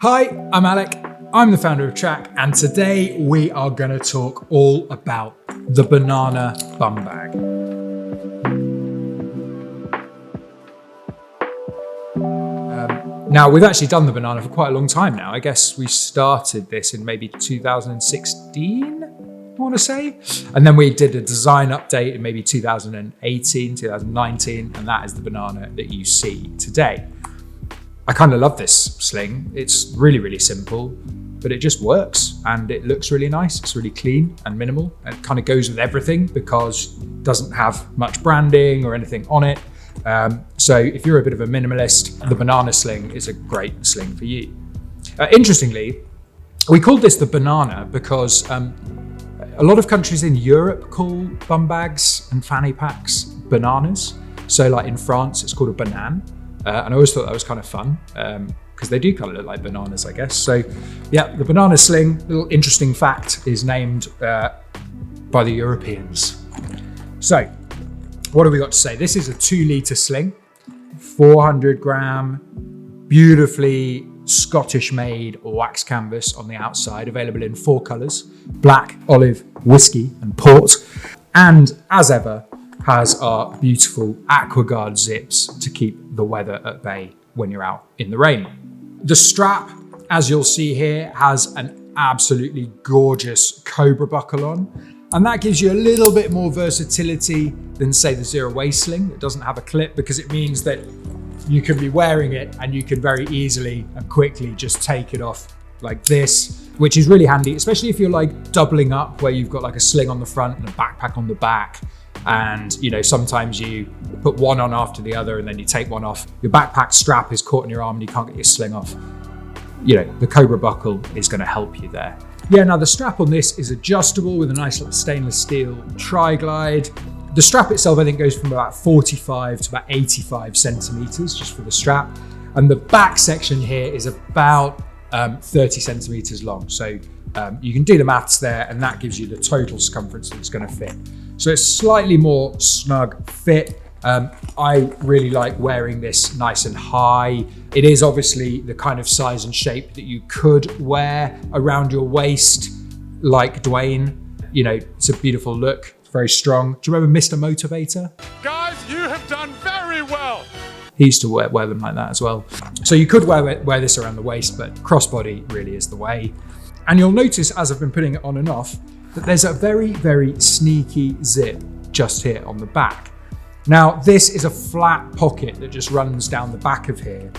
Hi, I'm Alec. I'm the founder of Trakke, and today we are going to talk all about the banana bum bag. Now, we've actually done the banana for quite a long time now. I guess we started this in maybe 2016, I want to say. And then we did a design update in maybe 2018, 2019, and that is the banana that you see today. I kind of love this sling. It's really, really simple, but it just works and it looks really nice. It's really clean and minimal. And it kind of goes with everything because it doesn't have much branding or anything on it. So if you're a bit of a minimalist, the banana sling is a great sling for you. Interestingly, we called this the banana because a lot of countries in Europe call bum bags and fanny packs bananas. So like in France, it's called a banane. And I always thought that was kind of fun because they do kind of look like bananas, I guess. So yeah, the banana sling, little interesting fact, is named by the Europeans. So what have we got to say? This is a 2-litre sling, 400 gram, beautifully Scottish made wax canvas on the outside, available in 4 colours, black, olive, whiskey and port. And as ever, has our beautiful AquaGuard zips to keep the weather at bay when you're out in the rain. The strap, as you'll see here, has an absolutely gorgeous COBRA buckle on. And that gives you a little bit more versatility than say the zero waist sling that doesn't have a clip, because it means that you can be wearing it and you can very easily and quickly just take it off like this, which is really handy, especially if you're like doubling up where you've got like a sling on the front and a backpack on the back. And you know, sometimes you put one on after the other and then you take one off. Your backpack strap is caught in your arm and you can't get your sling off. You know, the COBRA buckle is going to help you there. Yeah, now the strap on this is adjustable with a nice little stainless steel tri-glide. The strap itself, I think, goes from about 45 to about 85 centimeters just for the strap. And the back section here is about 30 centimeters long. So you can do the maths there and that gives you the total circumference that it's going to fit. So it's slightly more snug fit. I really like wearing this nice and high. It is obviously the kind of size and shape that you could wear around your waist, like Dwayne. You know, it's a beautiful look, very strong. Do you remember Mr. Motivator? Guys, you have done very well. He used to wear them like that as well. So you could wear this around the waist, but crossbody really is the way. And you'll notice as I've been putting it on and off, that there's a very, very sneaky zip just here on the back. Now, this is a flat pocket that just runs down the back of here.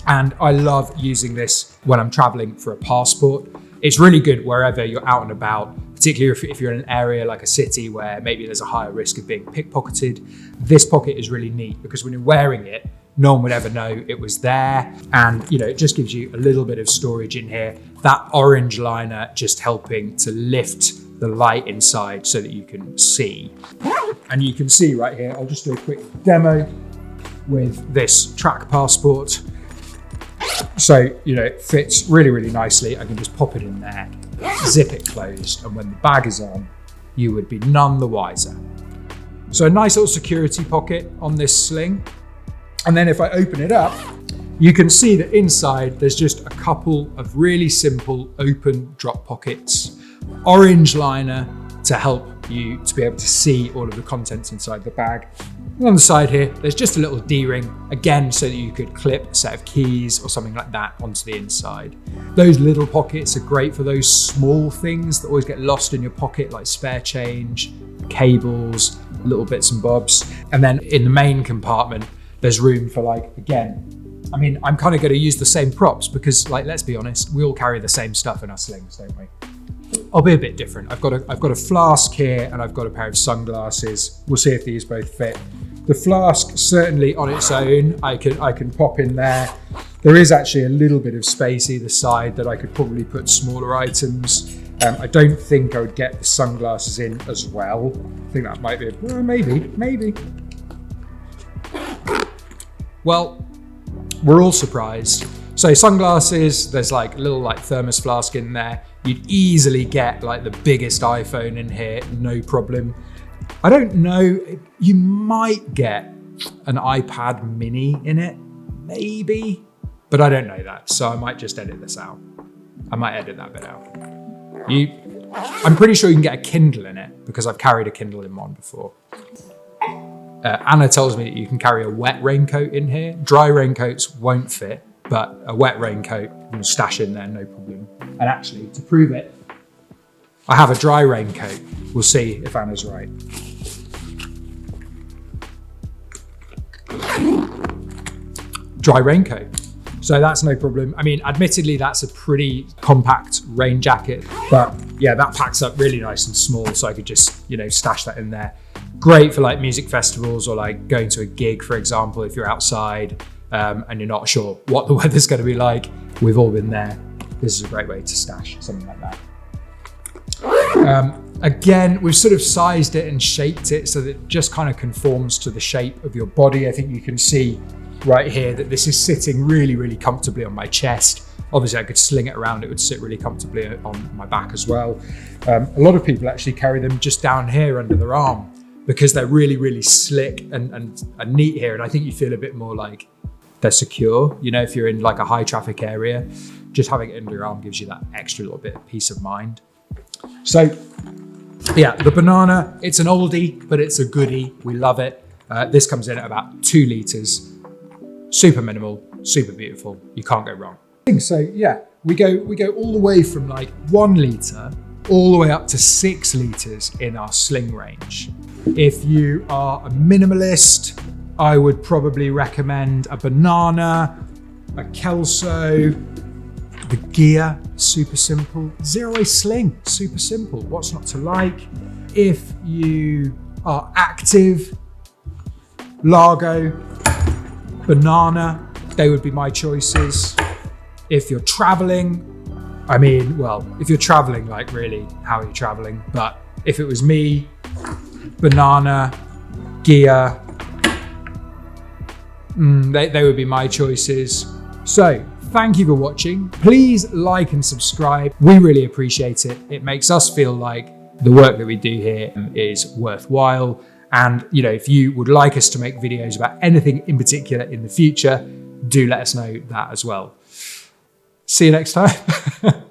And I love using this when I'm traveling for a passport. It's really good wherever you're out and about, particularly if you're in an area like a city where maybe there's a higher risk of being pickpocketed. This pocket is really neat because when you're wearing it, no one would ever know it was there. And you know, it just gives you a little bit of storage in here. That orange liner just helping to lift the light inside so that you can see. And you can see right here, I'll just do a quick demo with this Trakke passport. So, you know, it fits really, really nicely. I can just pop it in there, zip it closed, and when the bag is on, you would be none the wiser. So a nice little security pocket on this sling. And then if I open it up, you can see that inside there's just a couple of really simple open drop pockets, orange liner to help you to be able to see all of the contents inside the bag. And on the side here, there's just a little D-ring, again, so that you could clip a set of keys or something like that onto the inside. Those little pockets are great for those small things that always get lost in your pocket, like spare change, cables, little bits and bobs. And then in the main compartment, there's room for like, again, I mean, I'm kind of going to use the same props because, like, let's be honest, we all carry the same stuff in our slings, don't we? I'll be a bit different. I've got a flask here and I've got a pair of sunglasses. We'll see if these both fit. The flask, certainly on its own, I can pop in there. There is actually a little bit of space either side that I could probably put smaller items. I don't think I would get the sunglasses in as well. I think that might be, well, maybe. Well, we're all surprised. So sunglasses, there's like a little like thermos flask in there. You'd easily get like the biggest iPhone in here, no problem. I don't know, you might get an iPad mini in it, maybe. but I don't know that. So I might just edit this out. I might edit that bit out. I'm pretty sure you can get a Kindle in it because I've carried a Kindle in one before. Anna tells me that you can carry a wet raincoat in here. Dry raincoats won't fit, but a wet raincoat you can stash in there, no problem. And actually, to prove it, I have a dry raincoat. We'll see if Anna's right. Dry raincoat. So that's no problem. I mean, admittedly, that's a pretty compact rain jacket, but yeah, that packs up really nice and small. So I could just, stash that in there. Great for like music festivals or like going to a gig, for example, if you're outside and you're not sure what the weather's going to be like. We've all been there. This is a great way to stash something like that. Again, we've sort of sized it and shaped it so that it just kind of conforms to the shape of your body. I think you can see right here that this is sitting really, really comfortably on my chest. Obviously I could sling it around, it would sit really comfortably on my back as well. A lot of people actually carry them just down here under their arm because they're really, really slick and neat here. And I think you feel a bit more like they're secure. If you're in like a high traffic area, just having it under your arm gives you that extra little bit of peace of mind. So yeah, the Banana, it's an oldie, but it's a goodie. We love it. This comes in at about 2 litres. Super minimal, super beautiful. You can't go wrong. So yeah, we go all the way from like 1 litre all the way up to 6 litres in our sling range. If you are a minimalist, I would probably recommend a Banana, a Kelso, the Gear, super simple. Zero Waste Sling, super simple. What's not to like? If you are active, Largo, Banana, they would be my choices. If you're traveling, if you're traveling, like really, how are you traveling? But if it was me, Banana, Gear, they would be my choices. So thank you for watching. Please like and subscribe. We really appreciate it. It makes us feel like the work that we do here is worthwhile. And if you would like us to make videos about anything in particular in the future, do let us know that as well. See you next time.